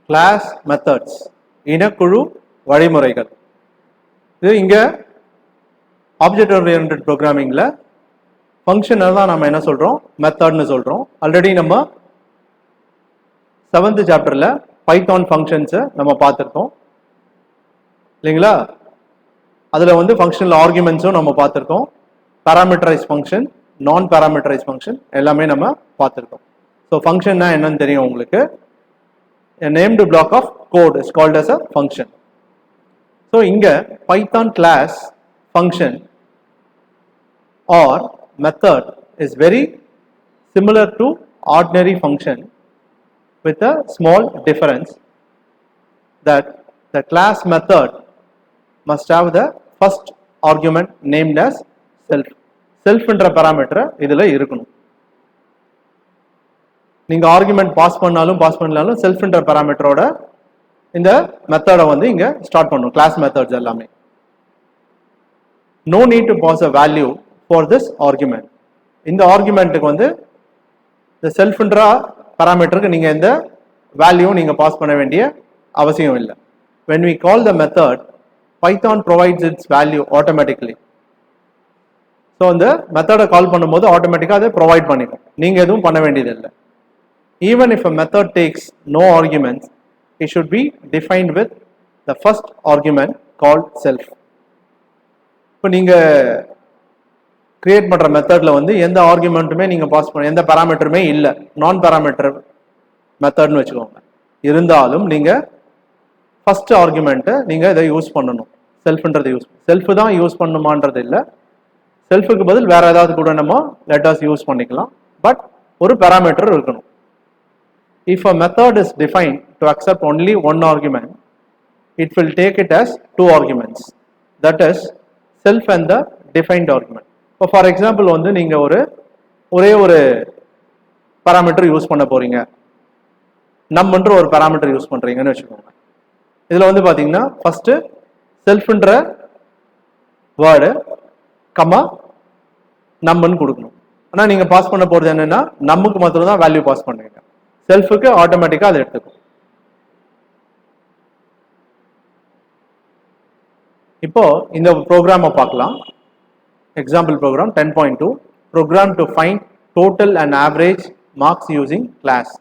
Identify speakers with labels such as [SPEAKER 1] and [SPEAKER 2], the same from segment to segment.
[SPEAKER 1] Class methods, இனக்குழு வழிமுறைகள். இது இங்க ஆப்ஜெக்ட் ஓரியன்டட் ப்ரோக்ராமிங்ல ஃபங்க்ஷனை தான் நம்ம என்ன சொல்றோம், மெத்தட்னு சொல்றோம். ஆல்ரெடி நம்ம 7th சாப்டர்ல பைத்தான் ஃபங்க்ஷன்ஸை நம்ம பார்த்துருக்கோம் இல்லைங்களா? அதில் வந்து ஃபங்க்ஷனல் ஆர்குமெண்ட்ஸும் நம்ம பார்த்துருக்கோம். பேராமீட்டரைஸ் ஃபங்க்ஷன், நான் பேராமீட்டரைஸ் ஃபங்க்ஷன் எல்லாமே நம்ம பார்த்துருக்கோம். ஸோ ஃபங்க்ஷன்னா என்னன்னு தெரியும் உங்களுக்கு. A named block of code is called as a function. So இங்க Python class function or method is very similar to ordinary function with a small difference that the class method must have the first argument named as self. Self என்ற parameter இதுல இருக்கணும். நீங்க argument pass பண்ணாலும் self என்ற பாராமீட்டரோட இந்த மெத்தடை வந்து இங்க ஸ்டார்ட் பண்ணும். கிளாஸ் மெத்தட்ஸ் எல்லாமே. No need to pass a value for this argument. இந்த ஆர்குமெண்ட்டுக்கு வந்து இந்த செல்ஃப் என்ற பாராமீட்டருக்கு நீங்க எந்த வேல்யூ நீங்க பாஸ் பண்ண வேண்டிய அவசியம் இல்லை. when we call the method, Python provides its value automatically. So இந்த மெத்தடை கால் பண்ணும்போது ஆட்டோமேட்டிக்காக அதை ப்ரொவைட் பண்ணிக்கும். நீங்க எதுவும் பண்ண வேண்டியது இல்லை. Even if a method takes no arguments, it should be defined with the first argument called self. இப்போ நீங்க கிரியேட் பண்ற மெத்தட்ல வந்து எந்த ஆர்குமெண்ட்டுமே நீங்க பாஸ் பண்ண எந்த பாராமீட்டருமே இல்லை, நான் பாராமீட்டர் மெத்தட்னு வச்சுக்கோங்க. இருந்தாலும் நீங்க ஃபர்ஸ்ட் ஆர்குமெண்ட்டை நீங்க இதை யூஸ் பண்ணணும். செல்ஃப்ன்றது செல்ஃப் தான் யூஸ் பண்ணுமான்றது இல்லை. செல்ஃபுக்கு பதில் வேற ஏதாவது கூட நம்ம லெட்டர்ஸ் யூஸ் பண்ணிக்கலாம். பட் ஒரு பாராமீட்டர் இருக்கணும். If a method is defined to accept only one argument, it will take it as two arguments. That is self and the defined argument. So for example வந்து நீங்க ஒரே ஒரு parameter use பண்ண போறீங்க. நம்ன்ற ஒரு parameter use பண்றீங்கன்னு வச்சுக்கோங்க. இதுல வந்து பாத்தீங்கன்னா ஃபர்ஸ்ட் செல்ஃப்ன்ற வேர்டு கமா நம்னு கொடுக்கணும். ஆனா நீங்க பாஸ் பண்ண போறது என்னன்னா நமக்கு மாத்திரம் தான் வேல்யூ பாஸ் பண்ணுவீங்க. செல்ஃபுக்கு ஆட்டோமேட்டிக்கா அதை எடுத்துக்கும். இப்போ இந்த ப்ரோக்ராமை பார்க்கலாம். Example program 10.2 program to find total and average marks using class.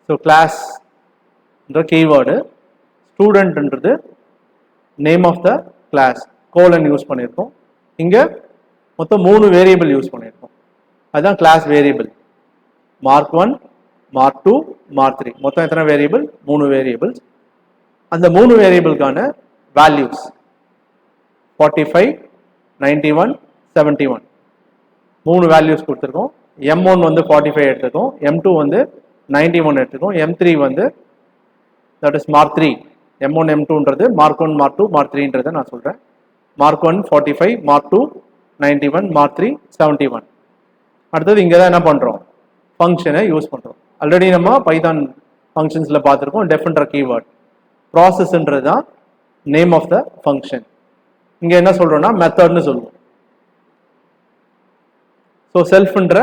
[SPEAKER 1] So class keyword, ஸ்டூடெண்ட்ன்றது name of the class, colon use பண்ணியிருக்கோம். இங்க மொத்தம் 3 வேரியபிள் யூஸ் பண்ணியிருக்கோம். அதுதான் class variable. Mark 1, mark 2, mark 3. மொத்தம் எத்தனை வேரியபிள்? 3 வேரியபிள்ஸ். அந்த 3 வேரியபிளுக்கான வேல்யூஸ் 45, 91, 71 3 வேல்யூஸ் கொடுத்துருக்கோம். M1 வந்து 45 எடுத்துக்கோம், M2 வந்து 91 எடுத்துக்கோம், M3 வந்து தட் இஸ் மார்க் 3. M1, M2ன்றது மார்க் 1, மார்க் 2, மார்க் 3ன்றதை நான் சொல்றேன். Mark 1 45, mark 2 91, mark 3 71. அடுத்தது இங்கே தான் என்ன பண்றோம், ஃபங்க்ஷனை யூஸ் பண்றோம். ஆல்ரெடி நம்ம பைதான் ஃபங்க்ஷன்ஸ்ல பார்த்துருக்கோம். டெஃப்ன்ற கீவேர்ட், ப்ராசஸ்ன்றது தான் நேம் ஆஃப் த ஃபங்க்ஷன். இங்க என்ன சொல்றோம்னா மெத்தட்னு சொல்லுவோம். ஸோ செல்ஃப்ன்ற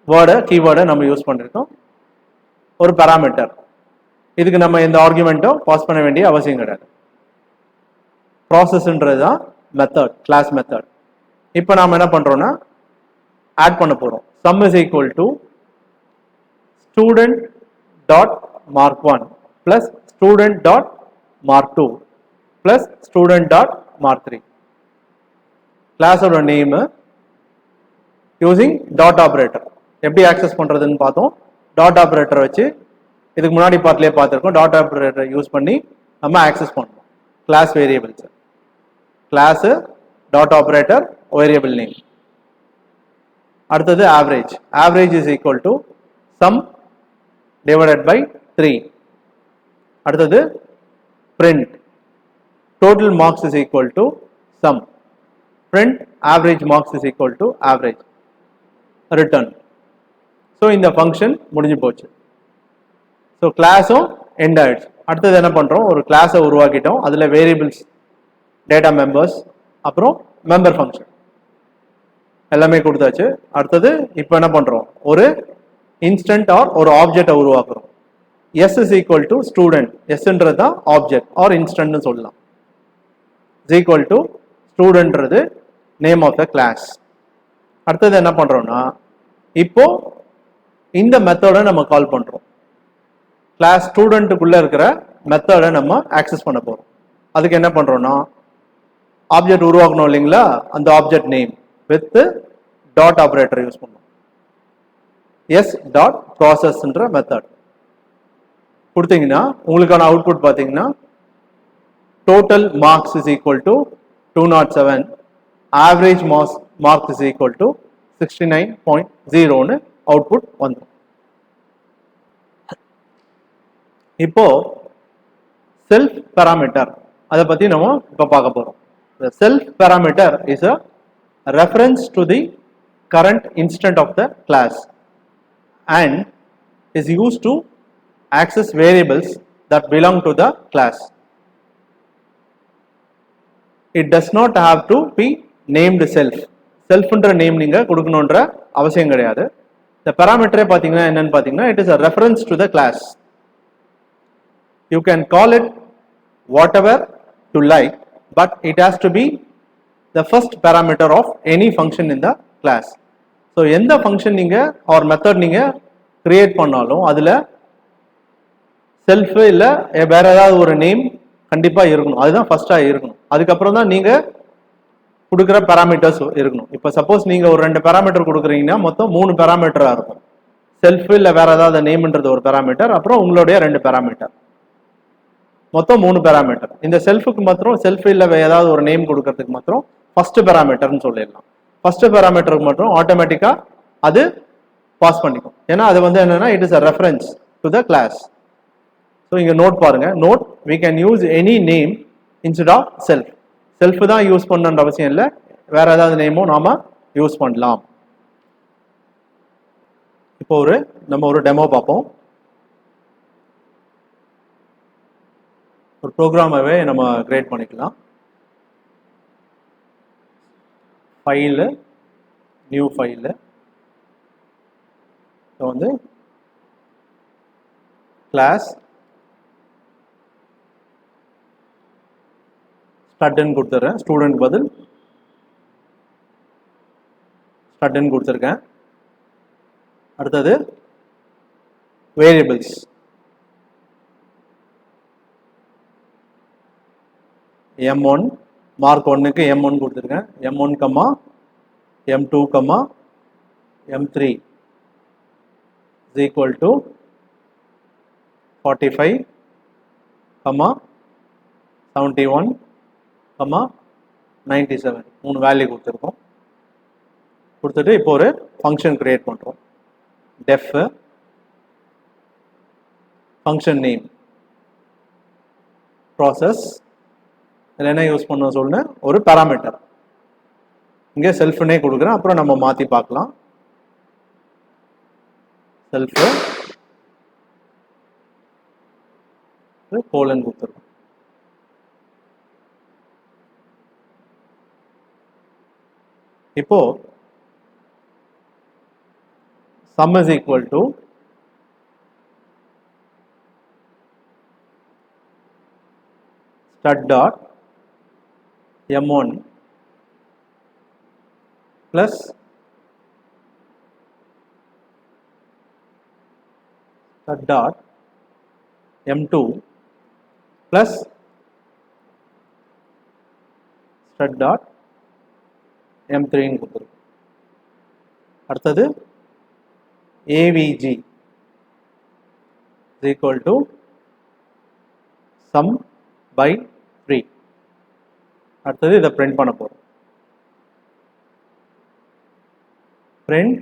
[SPEAKER 1] வேர்டை கீவேர்டை நம்ம யூஸ் பண்ணிருக்கோம். ஒரு பாராமீட்டர், இதுக்கு நம்ம எந்த ஆர்குமெண்ட்டும் பாஸ் பண்ண வேண்டிய அவசியம் கிடையாது. ப்ராசஸ்ன்றது தான் மெத்தட், கிளாஸ் மெத்தட். இப்போ நாம என்ன பண்றோம்னா ஆட் பண்ண போறோம். sum is equal to student dot mark 1 plus student dot mark 2 plus student dot mark 3. Class ஓட நேம் யூசிங் டாட் ஆபரேட்டர். எப்படி ஆக்சஸ் பண்றதுன்னு பார்த்தோம். டாட் ஆபரேட்டர் வச்சு இதுக்கு முன்னாடி பார்ட்லயே பார்த்துருக்கோம். டாட் ஆபரேட்டர் யூஸ் பண்ணி நம்ம ஆக்சஸ் பண்ணுவோம் class variables. Class dot operator variable name. அடுத்தது average. Average is equal to sum divided by 3. அடுத்தது print. Total marks is equal to sum. Print average marks is equal to average. Return. So இந்த function முடிஞ்சு போச்சு. So கிளாஸும் end ஆயிடுச்சு. அடுத்தது என்ன பண்றோம், ஒரு கிளாஸை உருவாக்கிட்டோம். அதுல வேரியபிள்ஸ், டேட்டா மெம்பர்ஸ், அப்புறம் மெம்பர் ஃபங்க்ஷன் எல்லாமே கொடுத்தாச்சு. அடுத்தது இப்போ என்ன பண்றோம், ஒரு இன்ஸ்டன்ட் ஆர் ஒரு ஆப்ஜெக்டை உருவாக்குறோம். S is equal to student, எஸ்ன்றது தான் ஆப்ஜெக்ட் ஆர் இன்ஸ்டன்ட்னு சொல்லலாம். இஸ் ஈக்குவல் டு ஸ்டூடெண்ட்ன்றது நேம் ஆஃப் த கிளாஸ். அடுத்தது என்ன பண்றோம்னா, இப்போ இந்த மெத்தடை நம்ம கால் பண்றோம். கிளாஸ் ஸ்டூடெண்ட்டுக்குள்ள இருக்கிற மெத்தடை நம்ம ஆக்சஸ் பண்ண போறோம். அதுக்கு என்ன பண்றோம்னா, ஆப்ஜெக்ட் உருவாக்கணும் இல்லைங்களா, அந்த object name with dot operator use பண்ணும். எஸ் டாட் ப்ராசஸ்ன்ற மெத்தட் கொடுத்தீங்கன்னா உங்களுக்கான அவுட்புட் பார்த்தீங்கன்னா total marks is equal to 207, average marks is equal to 69.0ன்னு அவுட்புட் வந்துடும். இப்போ செல்ஃப் பேராமீட்டர் அதை பத்தி நம்ம இப்போ பார்க்க போறோம். The self parameter is a reference to the current instant of the class and is used to access variables that belong to the class. It does not have to be named self. Self-ன்ற name நீங்க கொடுக்கணும்ன்ற அவசியம் கிடையாது. The parameter பாத்தீங்கன்னா என்னன்னு பாத்தீங்கன்னா it is a reference to the class. You can call it whatever you like, but it has to be the first parameter of any function in the class. So எந்த function நீங்க R method நீங்க create பண்ணாலும் அதுல self இல்ல வேற ஏதாவது ஒரு name கண்டிப்பா இருக்கணும். அதுதான் ஃபர்ஸ்டா இருக்கணும். அதுக்கப்புறம் தான் நீங்க கொடுக்குற பேராமீட்டர்ஸ் இருக்கணும். இப்போ சப்போஸ் நீங்க ஒரு 2 பேராமீட்டர் கொடுக்குறீங்கன்னா மொத்தம் 3 பேராமீட்டரா இருக்கும். செல்ஃப் இல்ல வேற ஏதாவது நேம்ன்றது ஒரு பேராமீட்டர், அப்புறம் உங்களுடைய 2 பேராமீட்டர், மொத்தம் 3 பேராமீட்டர். இந்த செல்ஃபுக்கு மாத்திரம் செல்ஃப் இல்ல ஏதாவது ஒரு நேம் கொடுக்கறதுக்கு மாத்திரம் ஃபர்ஸ்ட் பேராமீட்டர்னு சொல்லிடலாம். ஃபர்ஸ்ட் பேராமீட்டருக்கு மட்டும் ஆட்டோமேட்டிக்கா அது பாஸ் பண்ணிக்கும். ஏன்னா அது வந்து என்னன்னா it is a reference to the class. So இங்க நோட் பாருங்க, note we can use any name instead of self. Self தான் யூஸ் பண்ணணுன்ற அவசியம் இல்லை, வேற ஏதாவது நேமும் நாம யூஸ் பண்ணலாம். இப்போ நம்ம ஒரு டெமோ பார்ப்போம். ஒரு ப்ரோக்ராமாவே நம்ம கிரியேட் பண்ணிக்கலாம். ஃபைலு, நியூ ஃபைலு, வந்து கிளாஸ் ஸ்டட்ன்னு கொடுத்துட்றேன். ஸ்டூடெண்ட் பதில் ஸ்டட்ன்னு கொடுத்துருக்கேன். அடுத்தது வேரியபிள்ஸ், M1 மார்க் 1க்கு M1 கொடுத்துருக்கேன். M1, M2, M3 is equal to 45, 71, 97 3 value கொடுத்துருக்கோம். கொடுத்துட்டு இப்போ ஒரு ஃபங்க்ஷன் கிரியேட் பண்றோம். def ஃபங்க்ஷன் நேம் ப்ராசஸ், இதில் என்ன யூஸ் பண்ண சொல்லுங்க, ஒரு பேராமீட்டர் இங்கே செல்ஃப்னே கொடுக்குறேன். அப்புறம் நம்ம மாற்றி பார்க்கலாம். செல்ஃப் கோலன் கொடுத்துருக்கோம். இப்போ sum is equal to stud dot M1 plus stud dot M2 plus stud dot M3 கொடுத்துருக்கோம். அடுத்தது AVG is equal to sum by 3. அடுத்தது இதை பிரிண்ட் பண்ண போறோம். print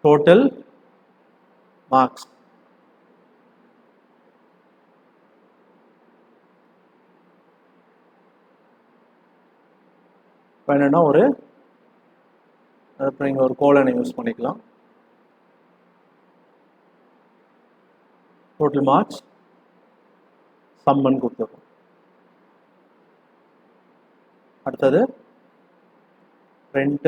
[SPEAKER 1] total marks. என்னன்னா ஒரு கோலனை யூஸ் பண்ணிக்கலாம். டோட்டல் மார்க்ஸ் சம்மன் கொடுத்துருக்கோம். அடுத்தது print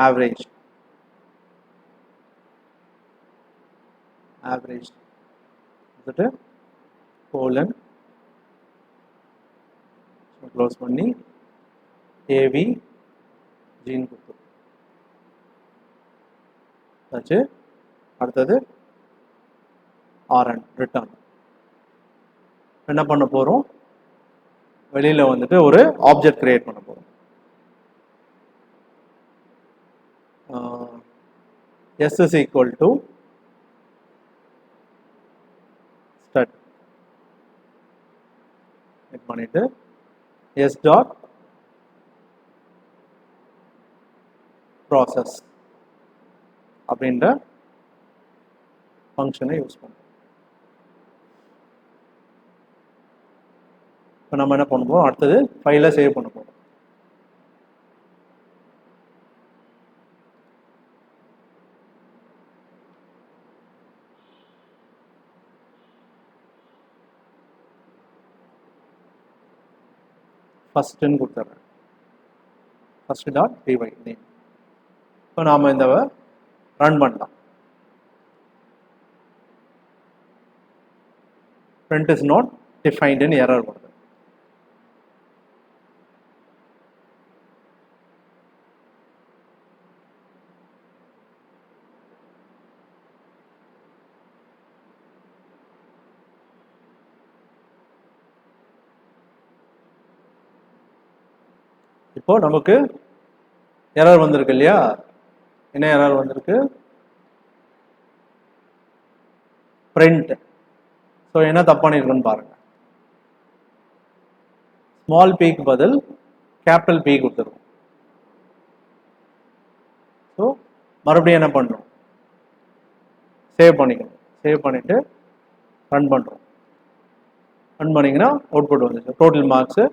[SPEAKER 1] average அடுத்தது colon க்ளோஸ் பண்ணி AV ஜீன் கொடுத்து ஆச்சு. அடுத்தது RN ரிட்டர்ன். என்ன பண்ண போறோம், வெளியில வந்துட்டு ஒரு ஆப்ஜெக்ட் கிரியேட் பண்ண போறோம். S is equal to stud பண்ணிட்டு S dot process அப்படின்ற ஃபங்க்ஷனை யூஸ் பண்ணுறோம். இப்போ நம்ம என்ன பண்ணுவோம், அடுத்தது ஃபைலை சேவ் பண்ண போகிறோம். ஃபர்ஸ்ட்னு கொடுத்துட்றேன், ஃபர்ஸ்ட் டாட் py நேம். இப்போ நாம் இந்த ரன் பண்ணலாம். print is not defined in error வருது. இப்போ நமக்கு எரர் வந்திருக்கு இல்லையா, என்ன எரர் வந்திருக்கு, print. ஸோ என்ன தப்பு பண்ணிருக்குன்னு பாருங்க, ஸ்மால் பீக்கு பதில் கேபிட்டல் பி கொடுத்துருக்கோம். ஸோ மறுபடியும் என்ன பண்ணுறோம், சேவ் பண்ணிக்கணும். சேவ் பண்ணிட்டு ரன் பண்ணுறோம். ரன் பண்ணிங்கன்னா அவுட்புட் வந்துச்சு. டோட்டல் மார்க்ஸு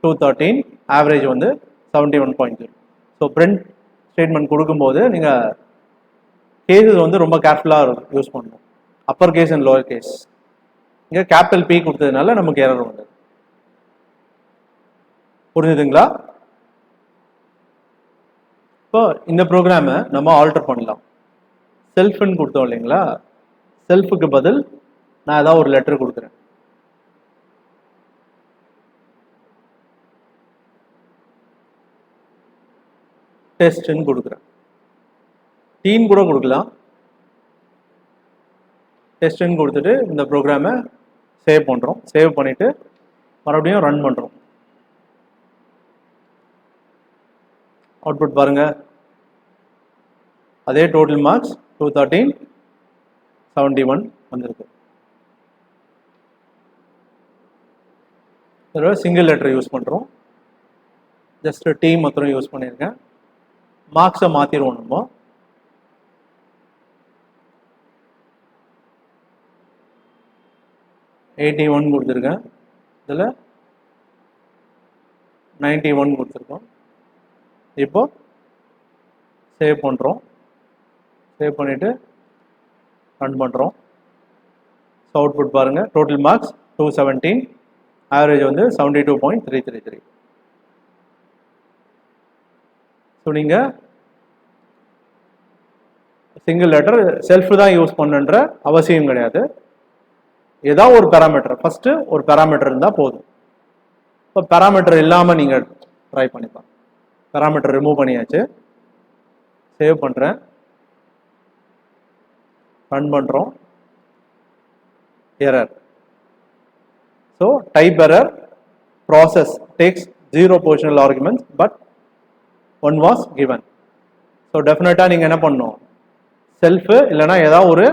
[SPEAKER 1] 213, ஆவரேஜ் வந்து 71.0. ஸோ பிரிண்ட் ஸ்டேட்மெண்ட் கொடுக்கும்போது நீங்கள் கேஸஸ் வந்து ரொம்ப கேர்ஃபுல்லாக யூஸ் பண்ணணும். Upper case and lower case. இங்கே கேபிட்டல் பி கொடுத்ததுனால நமக்கு எரர் வந்தது. புரிஞ்சுதுங்களா? இப்போ இந்த ப்ரோக்ராமை நம்ம ஆல்டர் பண்ணலாம். செல்ஃப்னு கொடுத்தோம் இல்லைங்களா, செல்ஃபுக்கு பதில் நான் ஏதாவது ஒரு லெட்டர் கொடுக்குறேன். டெஸ்ட்னு கொடுக்குறேன். டீம் கூட கொடுக்கலாம். டெஸ்ட்னு கொடுத்துட்டு இந்த ப்ரோக்ராமை சேவ் பண்ணுறோம். சேவ் பண்ணிவிட்டு மறுபடியும் ரன் பண்ணுறோம். அவுட்புட் பாருங்கள், அதே டோட்டல் மார்க்ஸ் 213, 71 வந்திருக்கு. இதில் சிங்கிள் லெட்டர் யூஸ் பண்ணுறோம். ஜஸ்ட் டீம் மாத்திரம் யூஸ் பண்ணியிருக்கேன். மார்க்ஸை மாற்றிடுவோம். நம்ம 81 கொடுத்துருக்கேன், இதில் 91 கொடுத்துருக்கோம். இப்போ சேவ் பண்ணுறோம். சேவ் பண்ணிவிட்டு ரன் பண்ணுறோம். ஸோ அவுட்புட் பாருங்கள், டோட்டல் மார்க்ஸ் 217, ஆவரேஜ் வந்து 72.333. ஸோ நீங்கள் சிங்கிள் லெட்டர் செல்ஃப் தான் யூஸ் பண்ணுன்ற அவசியம் கிடையாது. ஏதாவது ஒரு பேராமீட்டர், ஃபஸ்ட்டு ஒரு பேராமீட்டர் இருந்தால் போதும். இப்போ பேராமீட்டர் இல்லாமல் நீங்கள் ட்ரை பண்ணிப்பாங்க. பேராமீட்டர் ரிமூவ் பண்ணியாச்சு. சேவ் பண்ணுறேன், ரன் பண்ணுறோம். Error. So type error, process tax 0 positional arguments but 1 was given. So டெஃபினட்டாக நீங்கள் என்ன பண்ணணும், செல்ஃபு இல்லைனா ஏதாவது ஒரு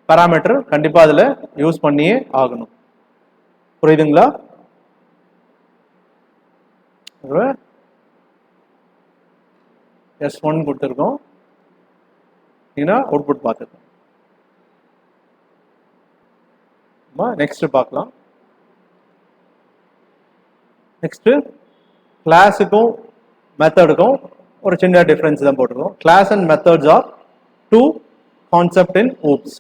[SPEAKER 1] பேராமீட்டர் கண்டிப்பாக அதில் யூஸ் பண்ணியே ஆகணும். புரியுதுங்களா? S1 கொடுத்துருக்கோம். ஏன்னா அவுட்புட் பார்த்துருக்கோம். நெக்ஸ்ட் பார்க்கலாம். நெக்ஸ்ட் கிளாஸுக்கும் மெத்தடுக்கும் ஒரு சின்ன டிஃபரன்ஸ் தான் போட்டிருக்கோம். Class and methods are 2 concept in OOPS.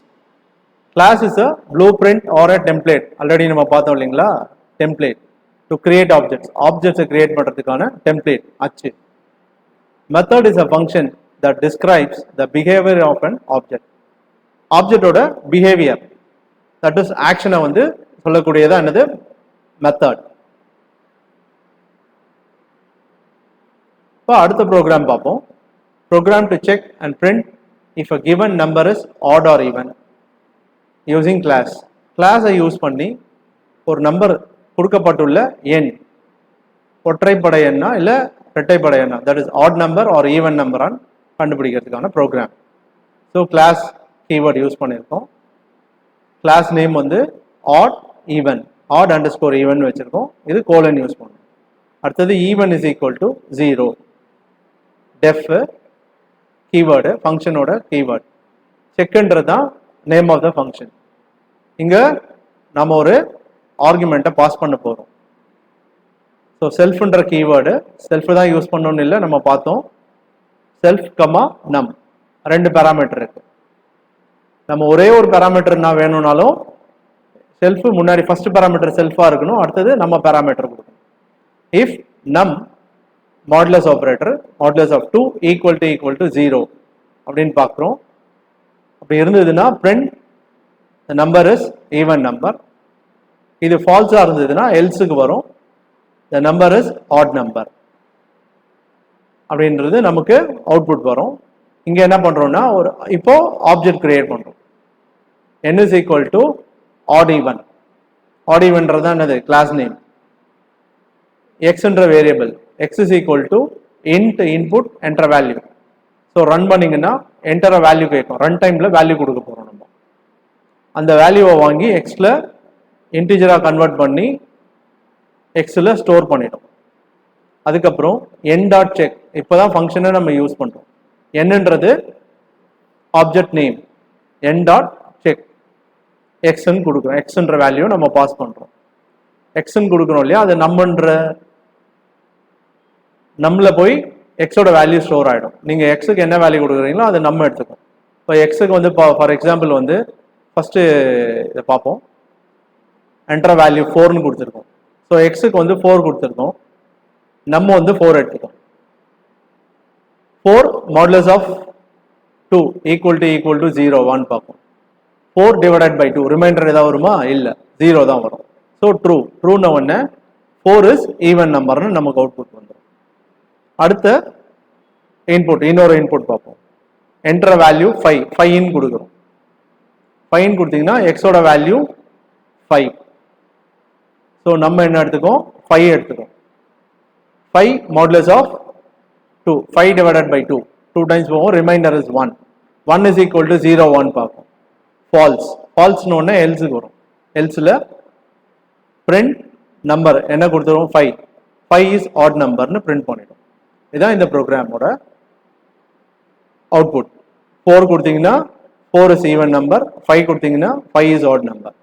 [SPEAKER 1] Class is a blueprint or a template. Already நம்ம பார்த்தோம் இல்லைங்களா, template to create objects. Objects create பண்றதுக்கான template அச்சு. Method is a function that describes the behavior of an object. Object ஓட behavior, that is action வந்து சொல்லக்கூடியதா என்னது method. இப்போ அடுத்த ப்ரோக்ராம் பார்ப்போம். Program to check and print if a given number is odd or even using class. Class-ஐ use பண்ணி ஒரு number கொடுக்கப்பட்டுள்ள எண் ஒற்றைப்படை எண்ணா இல்ல இரட்டைப்படை எண்ணா, that is odd number or even number ஆன் கண்டுபிடிக்கிறதுக்கான ப்ரோக்ராம். ஸோ கிளாஸ் கீவேர்ட் யூஸ் பண்ணியிருக்கோம். கிளாஸ் நேம் வந்து odd even, odd underscore even வச்சிருக்கோம். இது கோலன் யூஸ் பண்ணும். அடுத்தது even is equal to 0. def keyword ஃபங்க்ஷனோட கீவேர்ட். செக்ன்றது தான் நேம் ஆஃப் த ஃபங்க்ஷன். இங்க நம்ம ஒரு ஆர்குமெண்ட்டை பாஸ் பண்ண போறோம். ஸோ செல்ஃப்ன்ற கீவேர்டு செல்ஃப் தான் யூஸ் பண்ணணும்னு இல்லை, நம்ம பார்த்தோம். செல்ஃப் கமா நம் ரெண்டு பேராமீட்டர் இருக்கு. நம்ம ஒரே ஒரு பேராமீட்டர்னா வேணும்னாலும் செல்ஃப் முன்னாடி ஃபர்ஸ்ட் பேராமீட்டர் செல்ஃபா இருக்கணும், அடுத்தது நம்ம பேராமீட்டர் கொடுக்கணும். If num modulus operator modulus of 2 equal to 0 அப்படின்னு பார்க்குறோம். அப்படி இருந்ததுன்னா print the number is even number. இது ஃபால்ஸா இருந்ததுன்னா எல்ஸுக்கு வரும் the number is odd number அப்படின்றது நமக்கு அவுட்புட் வரும். இங்க என்ன பண்றோம்னா ஒரு இப்போ ஆப்ஜெக்ட் கிரியேட் பண்றோம். n is equal to odd even. odd evenன்றது என்னது கிளாஸ் நேம். xன்ற variable x is equal to int input enter value. So run பண்ணீங்கன்னா என்டர் வேல்யூ கேட்கும். ரன் டைம்ல வேல்யூ கொடுக்க போறோம். நம்ம அந்த வேல்யூவை வாங்கி எக்ஸ்ல இன்டிஜரா கன்வெர்ட் பண்ணி எக்ஸ்ல ஸ்டோர் பண்ணிடும். அதுக்கப்புறம் n டாட் செக் இப்போதான் ஃபங்க்ஷனை நம்ம யூஸ் பண்றோம். என்னன்றது object name, n dot check எக்ஸ்ன்னு கொடுக்குறோம். எக்ஸ்ன்ற வேல்யூ நம்ம பாஸ் பண்றோம். எக்ஸ்ன்னு கொடுக்குறோம் இல்லையா, அது நம்மள போய் எக்ஸோட வேல்யூ ஸ்டோர் ஆகிடும். நீங்கள் எக்ஸுக்கு என்ன வேல்யூ கொடுக்குறீங்களோ அது நம்ம எடுத்துக்கும். இப்போ எக்ஸுக்கு வந்து ஃபார் எக்ஸாம்பிள் வந்து ஃபஸ்ட்டு இதை பார்ப்போம். என்டர் வேல்யூ 4ன்னு கொடுத்துருக்கோம். ஸோ எக்ஸுக்கு வந்து 4 கொடுத்துருக்கோம், நம்ம வந்து 4 எடுத்துக்கோம். 4 மாடுலஸ் ஆஃப் 2 ஈக்குவல் டு 0 1 பார்ப்போம். 4 டிவைடட் பை 2 ரிமைண்டர் ஏதாவது வருமா? இல்லை, 0 தான் வரும். ஸோ ட்ரூன்னு ஒன்று 4 இஸ் ஈவன் நம்பர்னு நமக்கு அவுட்புட் வந்துடும். அடுத்த இன்புட் இன்னொரு இன்புட் பார்ப்போம். என்டர் வேல்யூ 5 கொடுக்குறோம். 5 கொடுத்தீங்கன்னா எக்ஸோட வேல்யூ 5. ஸோ நம்ம என்ன எடுத்துக்கோம்? 5 எடுத்துக்கோம். 5 modulus of 2 5 divided by 2 times போவோம். Remainder is 1 is equal to 0 1 பார்ப்போம். ஃபால்ஸ்னு ஒன்று எல்ஸுக்கு வரும். எல்ஸில் பிரிண்ட் நம்பர் என்ன கொடுத்துருவோம்? 5 இஸ் ஆட் நம்பர்னு பிரிண்ட் பண்ணிடும். இதுதான் இந்த ப்ரோக்ராமோட அவுட்புட். 4 கொடுத்தீங்கன்னா 4 இஸ் ஈவன் நம்பர், 5 கொடுத்தீங்கன்னா 5 இஸ் ஆட் நம்பர்.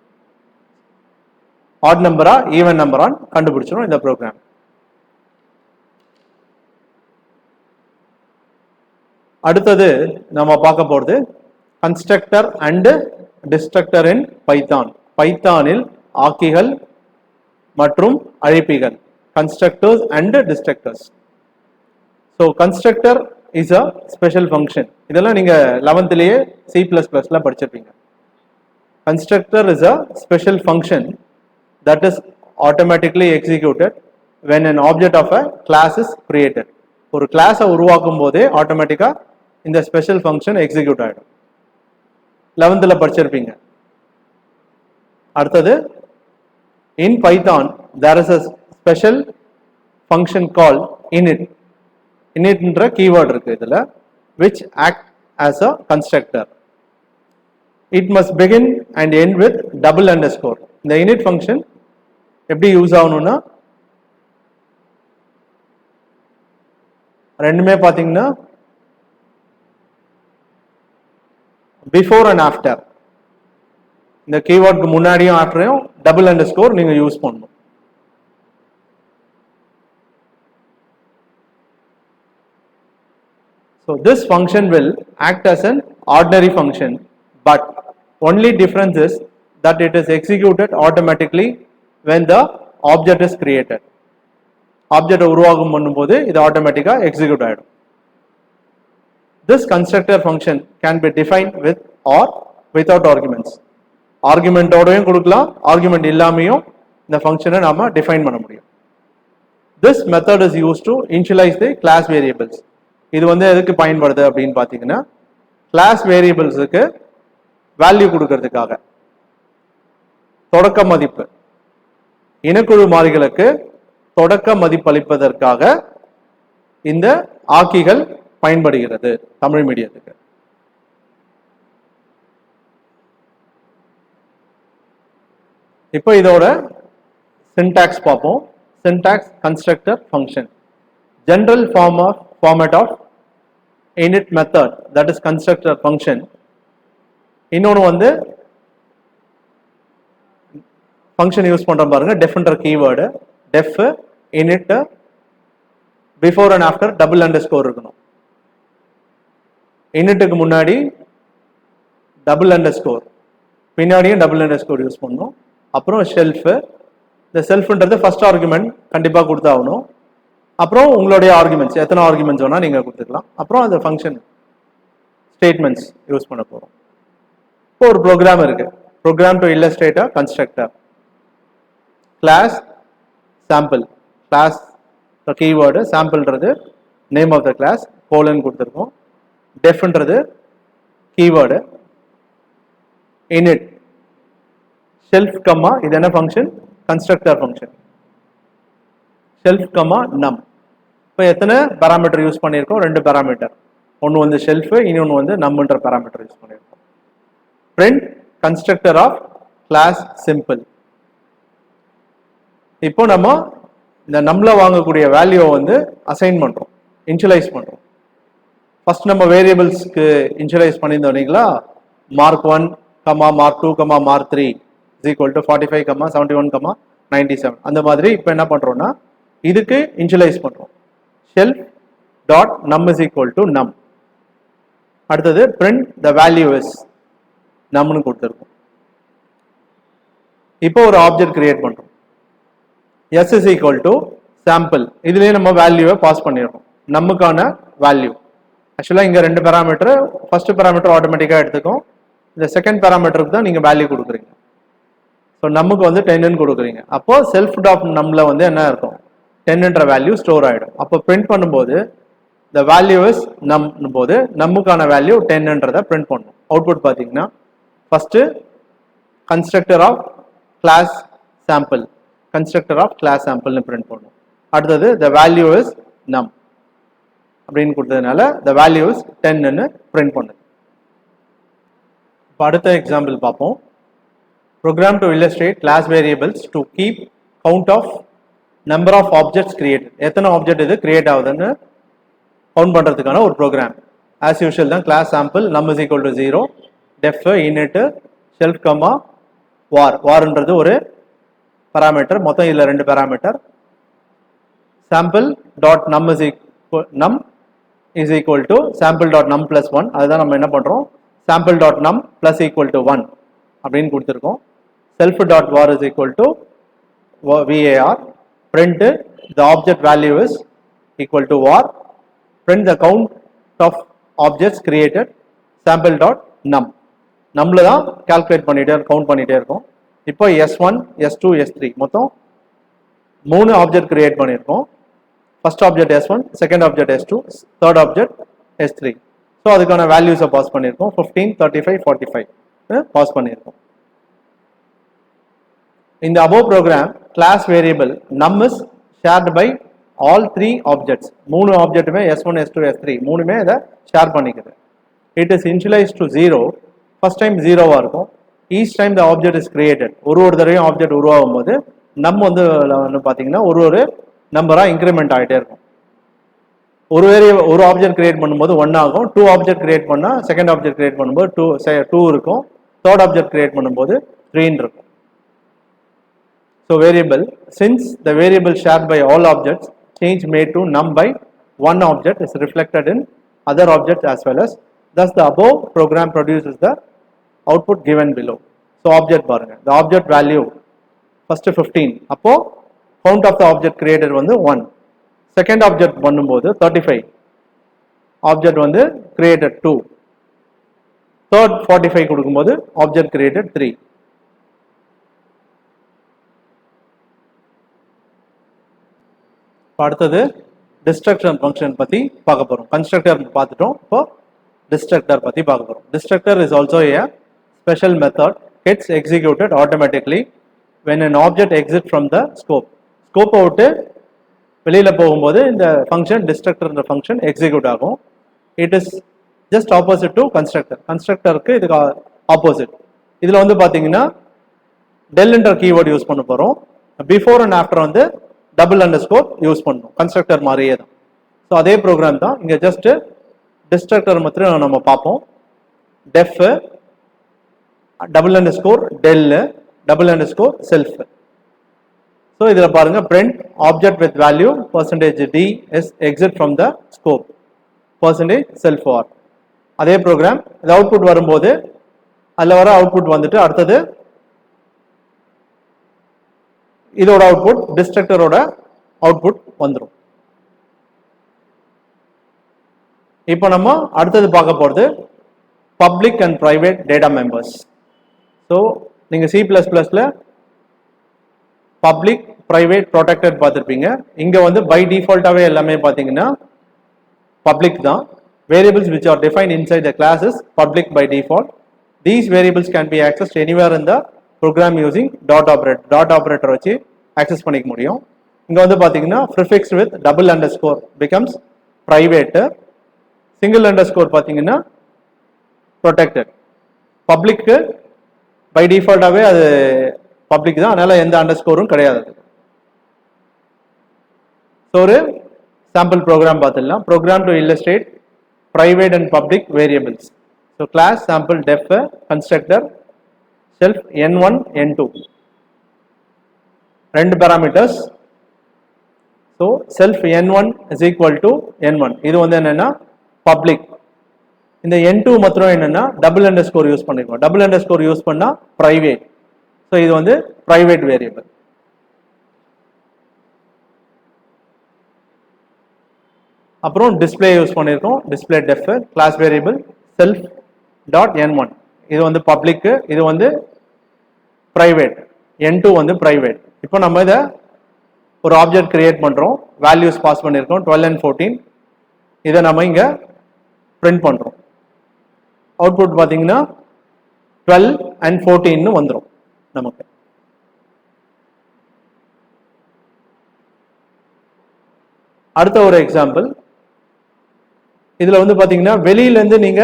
[SPEAKER 1] ஆட் நம்பரா ஈவன் நம்பரான்னு கண்டுபிடிச்சிடும் இந்த ப்ரோக்ராம். அடுத்தது நம்ம பார்க்க போறது constructor and destructor in Python. பைத்தானில் ஆக்கிகள் மற்றும் அழைப்பிகள், constructors and destructors. So constructor is a special function. இதெல்லாம் நீங்க 11லேயே C++ல படிச்சிருப்பீங்க. Constructor is a special function that is automatically executed when an object of a class is created. ஒரு கிளாஸை உருவாக்கும் போதே ஆட்டோமேட்டிக்கா இந்த ஸ்பெஷல் ஃபங்க்ஷன் எக்ஸிக்யூட் ஆகிடும். 11ல படிச்சிருப்பீங்க. அடுத்தது in Python there is a special function called init. initன்ற keyword இருக்கு இதுல, which act as a constructor. It must begin and end with double underscore. இந்த init function எப்படி யூஸ் ஆகணும்னா ரெண்டுமே பாத்தீங்கன்னா பிஃபோர் அண்ட் ஆஃப்டர், இந்த கீவேர்டுக்கு முன்னாடியும் ஆஃப்டரையும் டபுள் அண்டர்ஸ்கோர் நீங்க யூஸ் பண்ணணும். So this function will act as an ordinary function, but only difference is that it is executed automatically when the object is created. Object உருவாகும் பண்ணும்போது இது ஆட்டோமேட்டிக்கா எக்ஸிக்யூட் ஆயிடும். This constructor function can be defined with or without arguments. Argument ஓடவும் கொடுக்கலாம், argument இல்லாமையும் இந்த ஃபங்க்ஷனை நாம டிஃபைன் பண்ண முடியும். This method is used to initialize the class variables. இது வந்து எதுக்கு பயன்படுது அப்படின்னு பாத்தீங்கன்னா, கிளாஸ் வேரியபிள்ஸுக்கு வேல்யூ கொடுக்கிறதுக்காக, தொடக்க மதிப்பு இனக்குழு மாறிகளுக்கு தொடக்க மதிப்பளிப்பதற்காக இந்த ஆக்கிகள் பயன்படுகிறது தமிழ் மீடியத்துக்கு. இப்போ இதோட சின்டாக்ஸ் பார்ப்போம். Syntax constructor function. General format of init method, that is constructor function. இன்னொரு வந்து ஃபங்க்ஷன் யூஸ் பண்ற பாருங்க, டெஃப்ன்ற keyword, def init before and after double underscore இருக்கணும். initக்கு முன்னாடி டபுள் அண்டர்ஸ்கோர், பின்னாடியும் டபுள் அண்டர்ஸ்கோர் யூஸ் பண்ணணும். அப்புறம் ஷெல்ஃப், இந்த செல்ஃப்ன்றது ஃபர்ஸ்ட் ஆர்குமெண்ட் கண்டிப்பா கொடுத்தாகணும். அப்புறம் உங்களுடைய ஆர்குமெண்ட்ஸ், எத்தனை ஆர்குமெண்ட்ஸ் வேணா நீங்க கொடுத்துக்கலாம். அப்புறம் அந்த ஃபங்க்ஷன் ஸ்டேட்மெண்ட்ஸ் யூஸ் பண்ண போறோம். இப்போ ஒரு ப்ரோக்ராம் இருக்கு, program to illustrate a constructor. Class sample, class keyword, சாம்பிள்ன்றது name of the class, colon கொடுத்துருக்கோம். டெஃப்ன்றது கீவேர்டு, init ஷெல்ஃப் கம்மா, இது என்ன function? Constructor function. Self comma num. இப்போ எத்தனை பேராமீட்டர் யூஸ் பண்ணியிருக்கோம்? 2 பேராமீட்டர். ஒன்று வந்து ஷெல்ஃப், இன்னொன்று வந்து நம்மன்ற பேராமீட்டர் யூஸ் பண்ணியிருக்கோம். Print constructor of class simple. இப்போ நம்ம இந்த நம்மள வாங்கக்கூடிய வேல்யூவை வந்து அசைன் பண்றோம், இனிஷியலைஸ் பண்றோம். ஃபர்ஸ்ட் நம்ம வேரியபிள்ஸ்க்கு இனிஷியலைஸ் பண்ணியிருந்தோம் இல்லைங்களா? Mark 1 comma mark 2 comma mark 3 is equal to 45 comma 71 97. அந்த மாதிரி இப்போ என்ன பண்றோம்னா இதுக்கு இனிஷியலைஸ் பண்றோம். Self dot num is equal to num. அடுத்தது பிரிண்ட் த வேல்யூ இஸ் நம்னு கொடுத்துருக்கோம். இப்போ ஒரு ஆப்ஜெக்ட் கிரியேட் பண்றோம். S is equal to sample. இதுலயே நம்ம வேல்யூவை பாஸ் பண்ணிடுறோம், நமக்கான வேல்யூ. ஆக்சுவலா இங்க 2 பேராமீட்டர், ஃபர்ஸ்ட் பேராமீட்டர் ஆட்டோமேட்டிக்கா எடுத்துக்கும், இந்த செகண்ட் பேராமீட்டருக்கு தான் நீங்க வேல்யூ கொடுக்குறீங்க. ஸோ நமக்கு வந்து 10ன்னு கொடுக்குறீங்க. அப்போ செல்ஃப் டாட் நம்ல வந்து என்ன இருக்கும்? 10ன்ற வேல்யூ ஸ்டோர் ஆயிடும். அப்போ பிரிண்ட் பண்ணும்போது த வேல்யூ இஸ் நம் போது நமக்கான வேல்யூ 10ன்றதை பிரிண்ட் பண்ணும். அவுட்புட் பார்த்தீங்கன்னா first constructor of class sample, constructor of class சாம்பிள்னு பிரிண்ட் பண்ணும். அடுத்தது த வேல்யூ இஸ் நம் அப்படின்னு கொடுத்ததுனால த வேல்யூ இஸ் 10ன்னு பிரிண்ட் பண்ணுது. இப்போ அடுத்த எக்ஸாம்பிள் பார்ப்போம். Program to illustrate class variables to keep count of number of objects created. எத்தனை ஆப்ஜெக்ட் இது கிரியேட் ஆகுதுன்னு கவுண்ட் பண்றதுக்கான ஒரு ப்ரோக்ராம். ஆஸ் யூஷுவல் தான் class sample num is equal to 0, def init self comma var. வார்ன்றது ஒரு parameter, மொத்தம் இதுல 2 parameter. Sample dot num is equal to sample dot num plus 1. அதுதான் நம்ம என்ன பண்றோம், sample dot num plus equal to 1 அப்படின்னு கொடுத்துருக்கோம். self dot var is equal to var. Print the object value is equal to var. Print the count of objects created sample dot num. நம்மள தான் calculate பண்ணிட்டே count பண்ணிட்டே இருக்கோம். இப்போ s1 s2 s3 மொத்தம் 3 object create பண்ணியிருக்கோம். First object s1, second object s2, third object s3. So அதுக்கான வேல்யூஸை பாஸ் பண்ணியிருக்கோம். 15, 35, 45 பாஸ் பண்ணியிருக்கோம். In the above program, class variable num is shared by all 3 objects. 3 ஆப்ஜெக்ட்டுமே s1, s2, s3 மூணுமே இதை share பண்ணிக்குது. It is initialized to 0. First time 0வா இருக்கும். Each time the object is created. ஒரு தடவையும் ஆப்ஜெக்ட் உருவாகும் போது நம் வந்து பார்த்தீங்கன்னா ஒரு நம்பரா இன்க்ரிமெண்ட் ஆகிட்டே இருக்கும். ஒரு ஆப்ஜெக்ட் கிரியேட் பண்ணும்போது 1 ஆகும். 2 ஆப்ஜெக்ட் கிரியேட் பண்ணா செகண்ட் ஆப்ஜெக்ட் கிரியேட் பண்ணும்போது 2 இருக்கும். தேர்ட் ஆப்ஜெக்ட் கிரியேட் பண்ணும்போது 3 இருக்கும். So variable, since the variable shared by all objects, change made to num by one object is reflected in other objects as well as, thus the above program produces the output given below. So object பாருங்க, the object value first 15, அப்போ count of the object created வந்து 1. second object பண்ணும்போது 35, object வந்து created 2. third 45 கொடுக்கும்போது object created 3. அடுத்தது destructor function பத்தி பார்க்க போறோம். constructor பார்த்துட்டோம், இப்போ destructor பத்தி பார்க்க போறோம். destructor is also a special method, gets executed automatically when an object exits from the scope. scope விட்டு வெளியில போகும்போது இந்த function destructor என்ற function execute ஆகும். it is just opposite to constructor. constructorக்கு இதுக்கு opposite. இதுல வந்து பாத்தீங்கன்னா del என்ற keyword யூஸ் பண்ண போறோம். before and after வந்து double underscore யூஸ் பண்ணணும், constructor மாதிரியே தான். ஸோ அதே ப்ரோக்ராம் தான் இங்க ஜஸ்ட் destructor மாத்திரம் நம்ம பார்ப்போம். def double underscore del double underscore self. So இதுல பாருங்க print object with value %d is exit from the scope %self or. அதே ப்ரோக்ராம் இது அவுட்புட் வரும்போது அதுல வர அவுட்புட் வந்துட்டு அடுத்தது இதோட அவுட்புட் டிஸ்ட்ரக்டரோட அவுட்புட் வந்துடும். இப்போ நம்ம அடுத்தது பார்க்க போறது public and private data members. So நீங்க C++ல பப்ளிக் பிரைவேட் ப்ரொடெக்டட் பார்த்துருப்பீங்க. இங்க வந்து பை டிஃபால்ட்டாவே எல்லாமே பார்த்தீங்கன்னா பப்ளிக் தான். variables which are defined inside the class is public by default. These variables can be accessed anywhere in the program using dot operator. dot operator வச்சு access பண்ணிக்க முடியும். இங்க வந்து பாத்தீங்கன்னா prefixed with double underscore becomes private, single underscore பாத்தீங்கன்னா protected. public by default ஆவே அது public தான், அதனால எந்த underscoreம் கிடையாது. ஸோ ஒரு sample program பார்த்துடலாம். program to illustrate private and public variables. So class sample def constructor self n1 n2, ரெண்டு parameters. So self n1 is equal to n1, இது வந்து என்னன்னா public. இந்த n2 மாத்திரம் என்னன்னா double underscore யூஸ் பண்ணிருக்கோம். double underscore யூஸ் பண்ணா private. So இது வந்து private variable. அப்புறம் டிஸ்பிளே யூஸ் பண்ணியிருக்கோம். Display def class variable self dot n1, இது வந்து பப்ளிக், இது வந்து பிரைவேட், n2 வந்து பிரைவேட். இப்போ நம்ம இதை ஒரு ஆப்ஜெக்ட் கிரியேட் பண்றோம், வேல்யூஸ் பாஸ் பண்ணியிருக்கோம் 12 and 14. இதை நம்ம இங்க பிரிண்ட் பண்றோம். அவுட்புட் பார்த்தீங்கன்னா 12 and 14 வந்துடும் நமக்கு. அடுத்த ஒரு எக்ஸாம்பிள், இதுல வந்து பாத்தீங்கன்னா வெளியில இருந்து நீங்க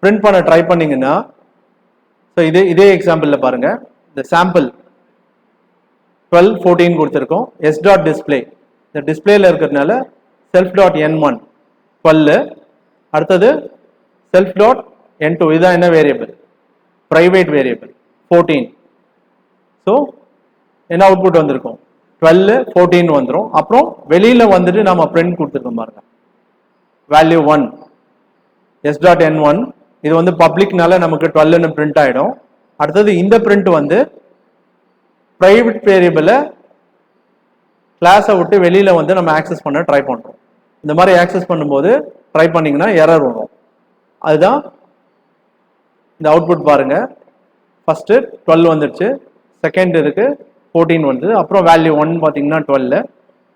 [SPEAKER 1] பிரிண்ட் பண்ண ட்ரை பண்ணீங்கன்னா, இதே எக்ஸாம்பிள்ல பாருங்க, இந்த சாம்பிள் 12 14 கொடுத்திருக்கோம். s டாட் டிஸ்பிளே, இந்த டிஸ்பிளேல இருக்கிறதுனால செல்ஃப் டாட் n1 12, அடுத்தது செல்ஃப் டாட் n2, இதுதான் என்ன வேரியபிள், பிரைவேட் வேரியபிள் 14. ஸோ என்ன அவுட்புட் வந்திருக்கும் 12 14 வந்துடும். அப்புறம் வெளியில வந்துட்டு நம்ம பிரிண்ட் கொடுத்துருக்கோம் பாருங்க, வேல்யூ 1 s டாட் n1, இது வந்து பப்ளிக்னால நமக்கு 12ன்னு பிரிண்ட் ஆயிடும். அடுத்தது இந்த பிரிண்ட் வந்து பிரைவேட் வேரியபிளை கிளாஸை விட்டு வெளியில வந்து நம்ம ஆக்சஸ் பண்ண ட்ரை பண்றோம். இந்த மாதிரி ஆக்சஸ் பண்ணும்போது ட்ரை பண்ணீங்கன்னா எரர் வரும். அதுதான் இந்த அவுட்புட் பாருங்க, ஃபர்ஸ்ட் 12 வந்துடுச்சு, செகண்ட் இருக்கு 14 வந்து, அப்புறம் வேல்யூ 1 பாத்தீங்கன்னா 12,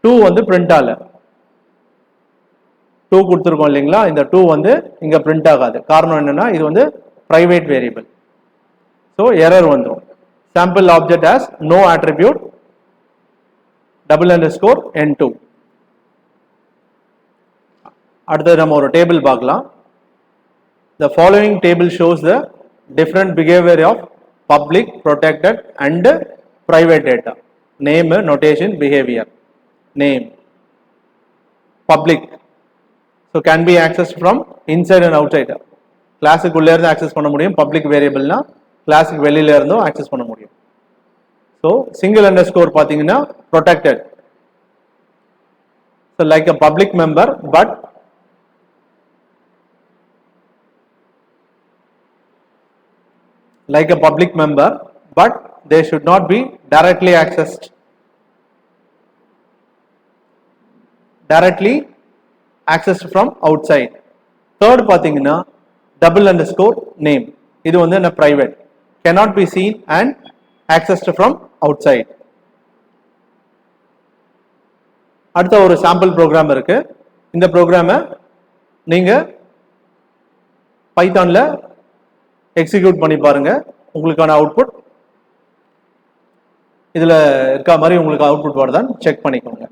[SPEAKER 1] 2 வந்து பிரிண்ட் ஆகல, 2 கொடுத்துருக்கோம் இல்லைங்களா, இந்த 2 வந்து இங்க பிரிண்ட் ஆகாது. காரணம் என்னன்னா இது வந்து பிரைவேட் வேரியபிள். ஸோ எரர் வந்துடும். Sample object has no attribute double underscore n2. அடுத்தது நம்ம ஒரு டேபிள் பார்க்கலாம். The following table shows the different behavior of public, protected and private data. Name, notation, behavior. Name public, so can be accessed from inside and outside. கிளாஸுக்கு உள்ளே இருந்து access பண்ண முடியும். Public வேரியபிள்னா கிளாஸுக்கு வெளியில இருந்தும் ஆக்சஸ் பண்ண முடியும். ஸோ சிங்கிள் அண்டர்ஸ்கோர் பார்த்தீங்கன்னா protected, so like a public member but like a public member, but they should not be directly accessed from outside. Third பாத்தீங்கன்னா double underscore name, இது வந்து என்ன private, cannot be seen and accessed from outside. அடுத்த ஒரு sample program இருக்கு. இந்த ப்ரோக்ராமை நீங்க பைத்தான்ல எக்ஸிக்யூட் பண்ணி பாருங்க. உங்களுக்கான அவுட்புட் இதுல இருக்க மாதிரி உங்களுக்கு அவுட்புட் வருதான்னு செக் பண்ணிக்கோங்க.